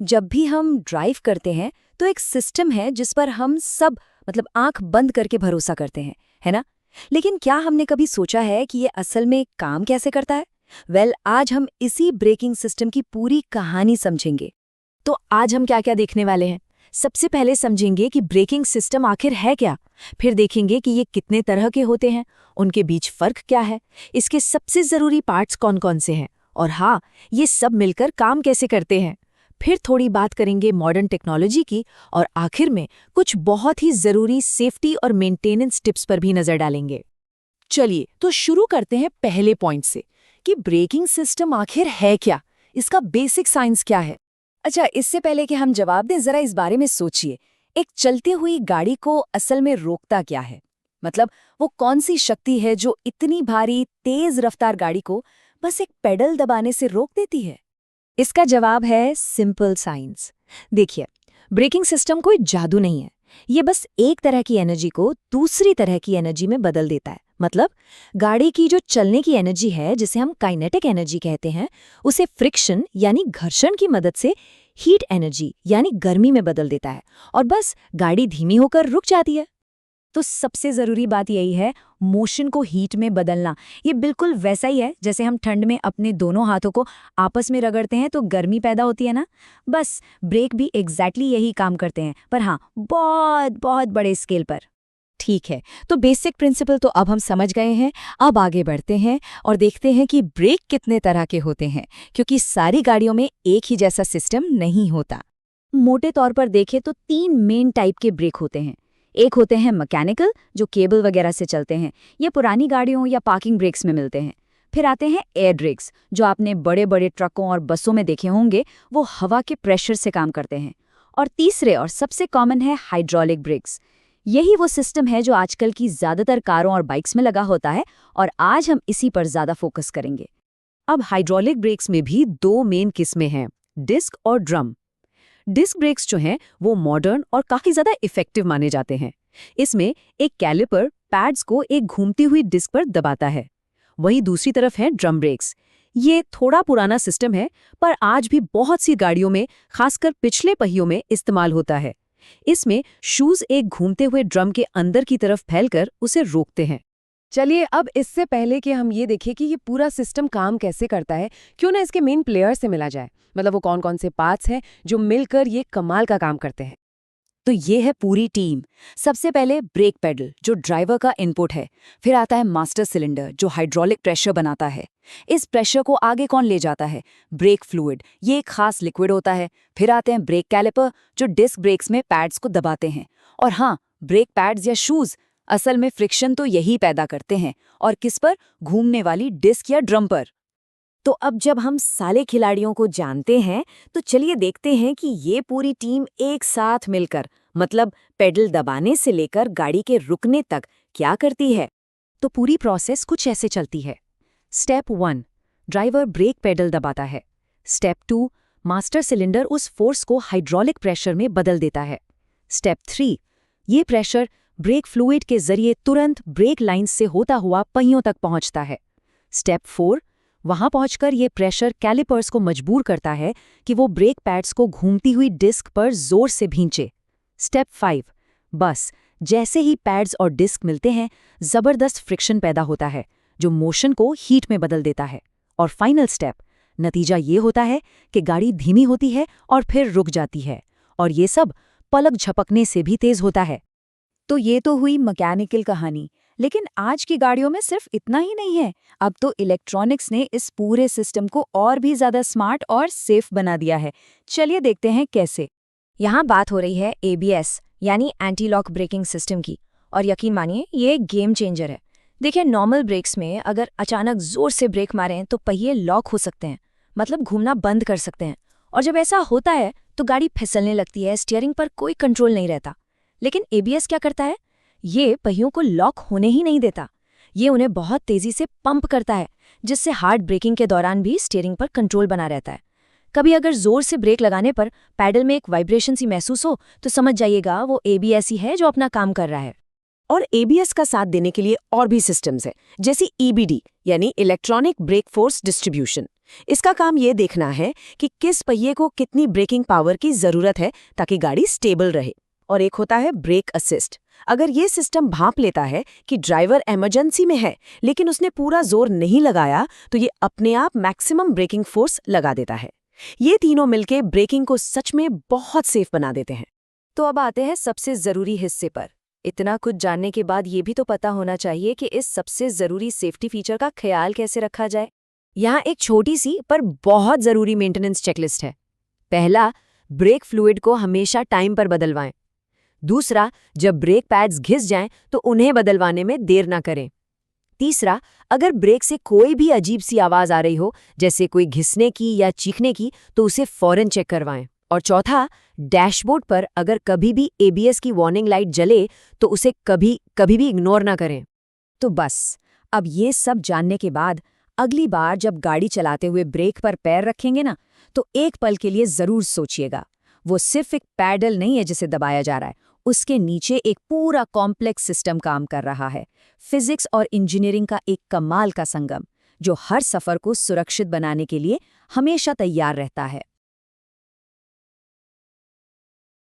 जब भी हम ड्राइव करते हैं तो एक सिस्टम है जिस पर हम सब आंख बंद करके भरोसा करते हैं, है ना? लेकिन क्या हमने कभी सोचा है कि ये असल में काम कैसे करता है? आज हम इसी ब्रेकिंग सिस्टम की पूरी कहानी समझेंगे। तो आज हम क्या क्या देखने वाले हैं? सबसे पहले समझेंगे कि ब्रेकिंग सिस्टम आखिर है क्या, फिर देखेंगे कि ये कितने तरह के होते हैं, उनके बीच फर्क क्या है, इसके सबसे जरूरी पार्ट्स कौन कौन से हैं, और हाँ, ये सब मिलकर काम कैसे करते हैं। फिर थोड़ी बात करेंगे मॉडर्न टेक्नोलॉजी की, और आखिर में कुछ बहुत ही जरूरी सेफ्टी और मेंटेनेंस टिप्स पर भी नजर डालेंगे। चलिए तो शुरू करते हैं पहले पॉइंट से कि ब्रेकिंग सिस्टम आखिर है क्या, इसका बेसिक साइंस क्या है। अच्छा, इससे पहले कि हम जवाब दें, जरा इस बारे में सोचिए। एक चलती हुई गाड़ी को असल में रोकता क्या है? वो कौन सी शक्ति है जो इतनी भारी तेज रफ्तार गाड़ी को बस एक पेडल दबाने से रोक देती है? इसका जवाब है सिंपल साइंस। देखिए, ब्रेकिंग सिस्टम कोई जादू नहीं है। ये बस एक तरह की एनर्जी को दूसरी तरह की एनर्जी में बदल देता है। गाड़ी की जो चलने की एनर्जी है, जिसे हम काइनेटिक एनर्जी कहते हैं, उसे फ्रिक्शन यानी घर्षण की मदद से हीट एनर्जी यानी गर्मी में बदल देता है, और बस गाड़ी धीमी होकर रुक जाती है। तो सबसे जरूरी बात यही है, मोशन को हीट में बदलना। ये बिल्कुल वैसा ही है जैसे हम ठंड में अपने दोनों हाथों को आपस में रगड़ते हैं तो गर्मी पैदा होती है ना। बस ब्रेक भी एग्जैक्टली यही काम करते हैं, पर हाँ, बहुत बहुत बड़े स्केल पर। ठीक है, तो बेसिक प्रिंसिपल तो अब हम समझ गए हैं। अब आगे बढ़ते हैं और देखते हैं कि ब्रेक कितने तरह के होते हैं, क्योंकि सारी गाड़ियों में एक ही जैसा सिस्टम नहीं होता। मोटे तौर पर देखें तो 3 मेन टाइप के ब्रेक होते हैं। एक होते हैं मैकेनिकल, जो केबल वगैरह से चलते हैं, ये पुरानी गाड़ियों या पार्किंग ब्रेक्स में मिलते हैं। फिर आते हैं एयर ब्रेक्स, जो आपने बड़े बड़े ट्रकों और बसों में देखे होंगे, वो हवा के प्रेशर से काम करते हैं। और तीसरे और सबसे कॉमन है हाइड्रोलिक ब्रेक्स। यही वो सिस्टम है जो आजकल की ज्यादातर कारों और बाइक्स में लगा होता है, और आज हम इसी पर ज्यादा फोकस करेंगे। अब हाइड्रोलिक ब्रेक्स में भी 2 मेन किस्में हैं, डिस्क और ड्रम। डिस्क ब्रेक्स जो हैं वो मॉडर्न और काफी ज्यादा इफेक्टिव माने जाते हैं। इसमें एक कैलिपर पैड्स को एक घूमती हुई डिस्क पर दबाता है। वहीं दूसरी तरफ है ड्रम ब्रेक्स। ये थोड़ा पुराना सिस्टम है, पर आज भी बहुत सी गाड़ियों में, खासकर पिछले पहियों में इस्तेमाल होता है। इसमें शूज एक घूमते हुए ड्रम के अंदर की तरफ फैलकर उसे रोकते हैं। चलिए, अब इससे पहले कि हम ये देखें कि ये पूरा सिस्टम काम कैसे करता है, क्यों ना इसके मेन प्लेयर से मिला जाए। वो कौन कौन से पार्ट्स हैं जो मिलकर ये कमाल का काम करते हैं। तो ये है पूरी टीम। सबसे पहले ब्रेक पेडल, जो ड्राइवर का इनपुट है। फिर आता है मास्टर सिलेंडर, जो हाइड्रोलिक प्रेशर बनाता है। इस प्रेशर को आगे कौन ले जाता है? ब्रेक फ्लूइड, ये एक खास लिक्विड होता है। फिर आते हैं ब्रेक कैलिपर, जो डिस्क ब्रेक्स में पैड्स को दबाते हैं। और हाँ, ब्रेक पैड्स या शूज असल में फ्रिक्शन तो यही पैदा करते हैं, और किस पर? घूमने वाली डिस्क या ड्रम पर। तो अब जब हम सारे खिलाड़ियों को जानते हैं, तो चलिए देखते हैं कि ये पूरी टीम एक साथ मिलकर, पेडल दबाने से लेकर गाड़ी के रुकने तक क्या करती है। तो पूरी प्रोसेस कुछ ऐसे चलती है। स्टेप 1, ड्राइवर ब्रेक पेडल दबाता है। स्टेप 2, मास्टर सिलेंडर उस फोर्स को हाइड्रोलिक प्रेशर में बदल देता है। स्टेप 3, ये प्रेशर ब्रेक फ्लूइड के जरिए तुरंत ब्रेक लाइन से होता हुआ पहियों तक पहुंचता है। स्टेप 4, वहां पहुंचकर ये प्रेशर कैलिपर्स को मजबूर करता है कि वो ब्रेक पैड्स को घूमती हुई डिस्क पर जोर से भींचे। स्टेप 5, बस जैसे ही पैड्स और डिस्क मिलते हैं, जबरदस्त फ्रिक्शन पैदा होता है, जो मोशन को हीट में बदल देता है। और फाइनल स्टेप, नतीजा ये होता है कि गाड़ी धीमी होती है और फिर रुक जाती है, और ये सब पलक झपकने से भी तेज होता है। तो ये तो हुई मैकेनिकल कहानी, लेकिन आज की गाड़ियों में सिर्फ इतना ही नहीं है। अब तो इलेक्ट्रॉनिक्स ने इस पूरे सिस्टम को और भी ज्यादा स्मार्ट और सेफ बना दिया है। चलिए देखते हैं कैसे। यहाँ बात हो रही है ABS यानी एंटी लॉक ब्रेकिंग सिस्टम की, और यकीन मानिए ये गेम चेंजर है। देखिए, नॉर्मल ब्रेक्स में अगर अचानक जोर से ब्रेक मारें तो पहिए लॉक हो सकते हैं, घूमना बंद कर सकते हैं, और जब ऐसा होता है तो गाड़ी फिसलने लगती है, स्टीयरिंग पर कोई कंट्रोल नहीं रहता। लेकिन ABS क्या करता है? ये पहियों को लॉक होने ही नहीं देता। ये उन्हें बहुत तेजी से पंप करता है, जिससे हार्ड ब्रेकिंग के दौरान भी स्टीयरिंग पर कंट्रोल बना रहता है। कभी अगर जोर से ब्रेक लगाने पर पैडल में एक वाइब्रेशन सी महसूस हो, तो समझ जाइएगा वो ABS ही है जो अपना काम कर रहा है। और ABS का साथ देने के लिए और भी सिस्टम्स हैं, जैसे EBD यानी इलेक्ट्रॉनिक ब्रेक फोर्स डिस्ट्रीब्यूशन। इसका काम ये देखना है कि किस पहिए को कितनी ब्रेकिंग पावर की जरूरत है ताकि गाड़ी स्टेबल रहे। और एक होता है ब्रेक असिस्ट। अगर ये सिस्टम भांप लेता है कि ड्राइवर इमरजेंसी में है लेकिन उसने पूरा जोर नहीं लगाया, तो ये अपने आप मैक्सिमम ब्रेकिंग फोर्स लगा देता है। ये तीनों मिलके ब्रेकिंग को सच में बहुत सेफ बना देते हैं। तो अब आते हैं सबसे जरूरी हिस्से पर। इतना कुछ जानने के बाद ये भी तो पता होना चाहिए कि इस सबसे जरूरी सेफ्टी फीचर का ख्याल कैसे रखा जाए। यहाँ एक छोटी सी पर बहुत जरूरी मेंटेनेंस चेकलिस्ट है। पहला, ब्रेक फ्लूइड को हमेशा टाइम पर बदलवाएं। दूसरा, जब ब्रेक पैड्स घिस जाएं तो उन्हें बदलवाने में देर ना करें। तीसरा, अगर ब्रेक से कोई भी अजीब सी आवाज आ रही हो, जैसे कोई घिसने की या चीखने की, तो उसे फौरन चेक करवाएं। और चौथा, डैशबोर्ड पर अगर कभी भी एबीएस की वार्निंग लाइट जले तो उसे कभी भी इग्नोर ना करें। तो बस, अब ये सब जानने के बाद अगली बार जब गाड़ी चलाते हुए ब्रेक पर पैर रखेंगे ना, तो एक पल के लिए जरूर सोचिएगा, वो सिर्फ एक पैडल नहीं है जिसे दबाया जा रहा है, उसके नीचे एक पूरा कॉम्प्लेक्स सिस्टम काम कर रहा है। फिजिक्स और इंजीनियरिंग का एक कमाल का संगम, जो हर सफर को सुरक्षित बनाने के लिए हमेशा तैयार रहता है।